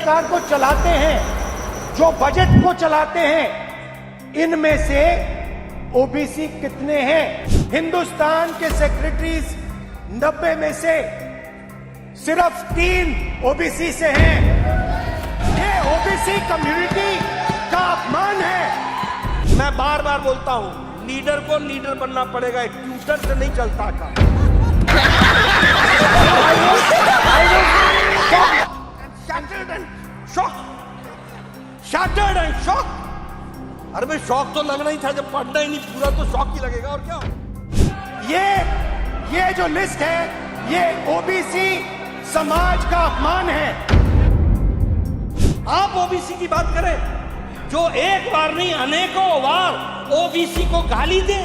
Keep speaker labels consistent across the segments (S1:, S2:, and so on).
S1: सरकार को चलाते हैं, जो बजट को चलाते हैं, इनमें से ओबीसी कितने हैं? हिंदुस्तान के सेक्रेटरीज 90 में से सिर्फ 3 ओबीसी से हैं। ये ओबीसी कम्युनिटी का अपमान है।
S2: मैं बार बार बोलता हूं, लीडर को लीडर बनना पड़ेगा, एक ट्यूटर से नहीं चलता का। Shattered and shocked। अरे भाई शौक तो लगना ही था, जब पढ़ना ही नहीं पूरा तो शौक ही लगेगा और क्या।
S1: ये जो लिस्ट है, ये ओबीसी समाज का अपमान है।
S2: आप ओबीसी की बात करें, जो एक बार नहीं अनेकों बार ओबीसी को गाली दे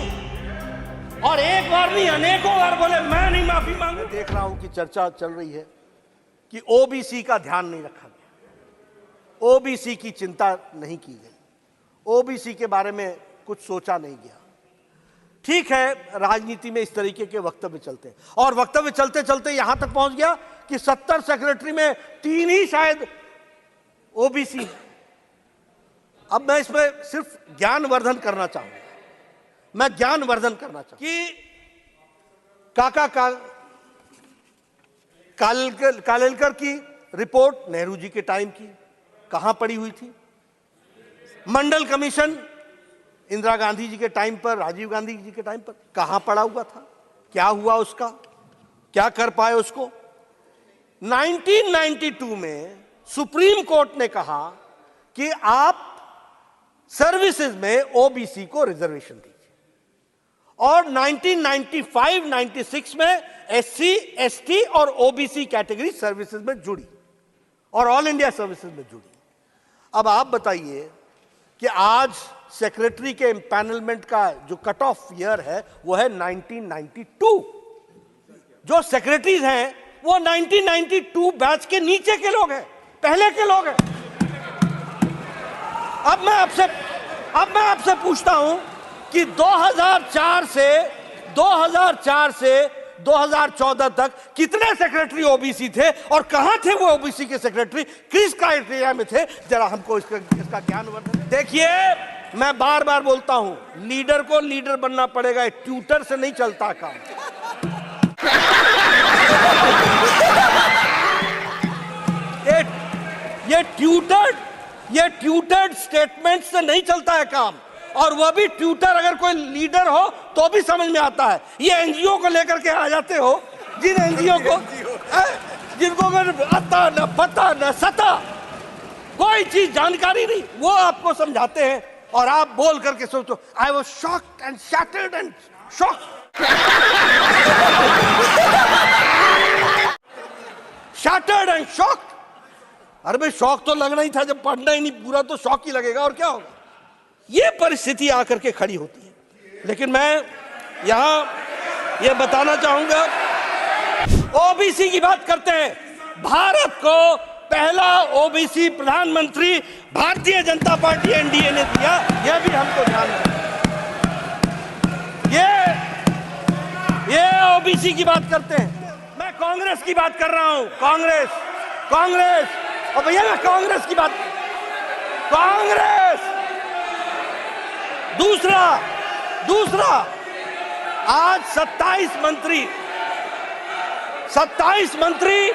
S2: और एक बार नहीं अनेकों बार बोले मैं नहीं माफी मांगू। देख रहा हूं कि चर्चा चल रही है कि ओबीसी का ध्यान नहीं रखा गया, ओबीसी की चिंता नहीं की गई, ओबीसी के बारे में कुछ सोचा नहीं गया। ठीक है, राजनीति में इस तरीके के वक्तव्य चलते हैं और वक्तव्य चलते चलते यहां तक पहुंच गया कि 70 सेक्रेटरी में 3 ही शायद ओबीसी। अब मैं इसमें सिर्फ ज्ञानवर्धन करना चाहूंगा, मैं ज्ञानवर्धन करना चाहूंगा कि कालेलकर की रिपोर्ट नेहरू जी के टाइम की कहां पड़ी हुई थी? मंडल कमीशन इंदिरा गांधी जी के टाइम पर, राजीव गांधी जी के टाइम पर कहां पड़ा हुआ था? क्या हुआ उसका? क्या कर पाए उसको? 1992 में सुप्रीम कोर्ट ने कहा कि आप सर्विसेज में ओबीसी को रिजर्वेशन दीजिए और 1995-96 में एससी, एसटी और ओबीसी कैटेगरी सर्विसेज में जुड़ी और ऑल इंडिया सर्विसेज में जुड़ी। अब आप बताइए कि आज सेक्रेटरी के एम्पैनलमेंट का जो कट ऑफ ईयर है वो है 1992। जो सेक्रेटरीज हैं वो 1992 बैच के नीचे के लोग हैं, पहले के लोग हैं। अब मैं आपसे पूछता हूं कि 2004 से 2014 तक कितने सेक्रेटरी ओबीसी थे और कहां थे वो ओबीसी के सेक्रेटरी, किस क्राइटेरिया में थे? जरा हमको इसका ज्ञानवर्धन। देखिए, मैं बार बार बोलता हूं, लीडर को लीडर बनना पड़ेगा, एक ट्यूटर से नहीं चलता काम। ये ट्यूटर्ड स्टेटमेंट से नहीं चलता है काम, और वह भी ट्यूटर अगर कोई लीडर हो तो भी समझ में आता है। ये एनजीओ को लेकर के आ जाते हो, जिन एनजीओ को जिनको आता न पता न सता, कोई चीज जानकारी नहीं, वो आपको समझाते हैं और आप बोल करके सोचो I was shocked and shattered and shattered and shocked. अरे भाई शौक तो लगना ही था, जब पढ़ना ही नहीं पूरा तो शौक ही लगेगा और क्या होगा। ये परिस्थिति आकर के खड़ी होती है। लेकिन मैं यहां ये बताना चाहूंगा, ओबीसी की बात करते हैं, भारत को पहला ओबीसी प्रधानमंत्री भारतीय जनता पार्टी एनडीए ने दिया, यह भी हमको ध्यान रखना। ये ओबीसी की बात करते हैं, मैं कांग्रेस की बात कर रहा हूं। कांग्रेस और भैया मैं कांग्रेस की बात, कांग्रेस दूसरा आज 27 मंत्री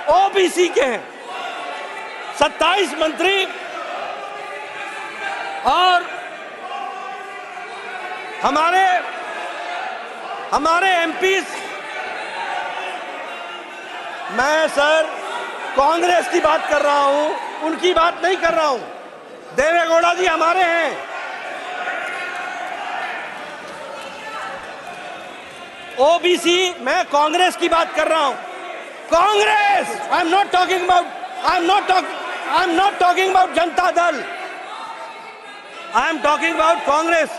S2: ओबीसी के हैं, 27 मंत्री, और हमारे एमपीज। मैं सर कांग्रेस की बात कर रहा हूं, उनकी बात नहीं कर रहा हूं। देवेगौड़ा जी हमारे हैं। ओबीसी, मैं कांग्रेस की बात कर रहा हूं। Congress, I am not talking about Janata Dal, I am talking about Congress.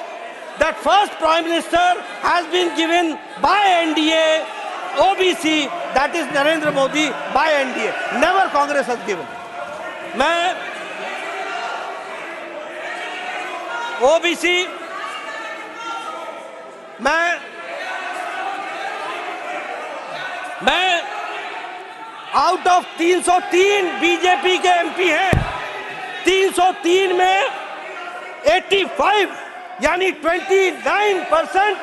S2: That first prime minister has been given by NDA OBC, that is Narendra Modi by NDA. Never Congress has given. मैं OBC, मैं out of 303 BJP के MP हैं, 303 में 85 यानी 29%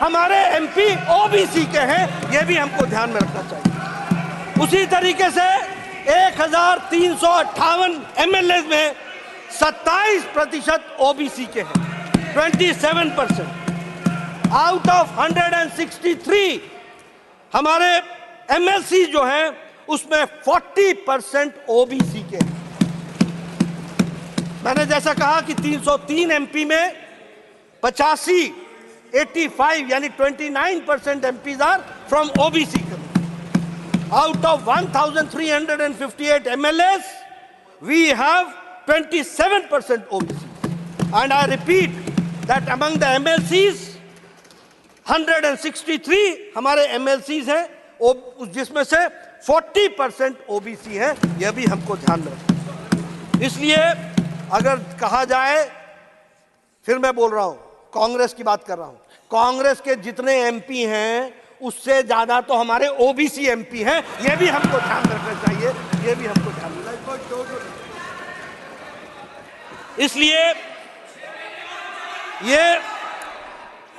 S2: हमारे MP OBC के हैं। यह भी हमको ध्यान में रखना चाहिए। उसी तरीके से 1358 एमएलए में 27% ओबीसी के हैं, 27%। आउट ऑफ 163 हमारे एमएलसी जो हैं उसमें 40% ओबीसी के हैं। मैंने जैसा कहा कि 303 एमपी में 85 यानी 29% MPs are from OBC. Out of 1,358 MLAs, we have 27% OBC. And I repeat that among the MLCs, 163 हमारे MLCs हैं, जिसमें से 40% OBC हैं। यह भी हमको ध्यान में रखना। इसलिए अगर कहा जाए, फिर मैं बोल रहा हूं, कांग्रेस की बात कर रहा हूं, कांग्रेस के जितने एमपी हैं उससे ज्यादा तो हमारे ओबीसी एमपी हैं। यह भी हमको ध्यान रखना चाहिए, यह भी हमको ध्यान रखना चाहिए। इसलिए ये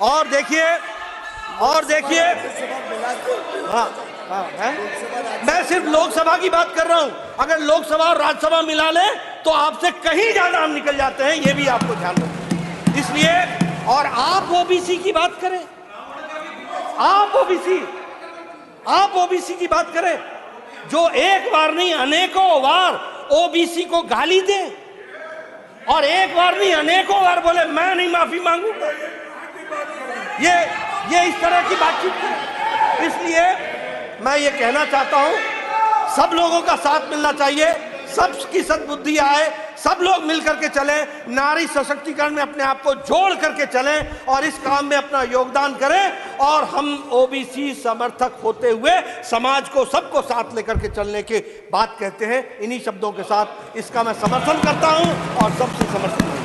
S2: और देखिए मैं सिर्फ लोकसभा की बात कर रहा हूं। अगर लोकसभा और राज्यसभा मिला ले तो आपसे कहीं ज्यादा हम निकल जाते हैं। यह भी आपको ध्यान रखना। इसलिए और आप ओबीसी की बात करें, आप ओबीसी की बात करें, जो एक बार नहीं अनेकों बार ओबीसी को गाली दे और एक बार नहीं अनेकों बार बोले मैं नहीं माफी मांगूंगा, ये इस तरह की बातचीत करें। इसलिए मैं ये कहना चाहता हूं, सब लोगों का साथ मिलना चाहिए, सबकी सद्बुद्धि आए, सब लोग मिलकर के चलें, नारी सशक्तिकरण में अपने आप को जोड़ करके चलें और इस काम में अपना योगदान करें। और हम ओबीसी समर्थक होते हुए समाज को सबको साथ लेकर के चलने की बात कहते हैं। इन्हीं शब्दों के साथ इसका मैं समर्थन करता हूं और सबसे समर्थन करता हूं।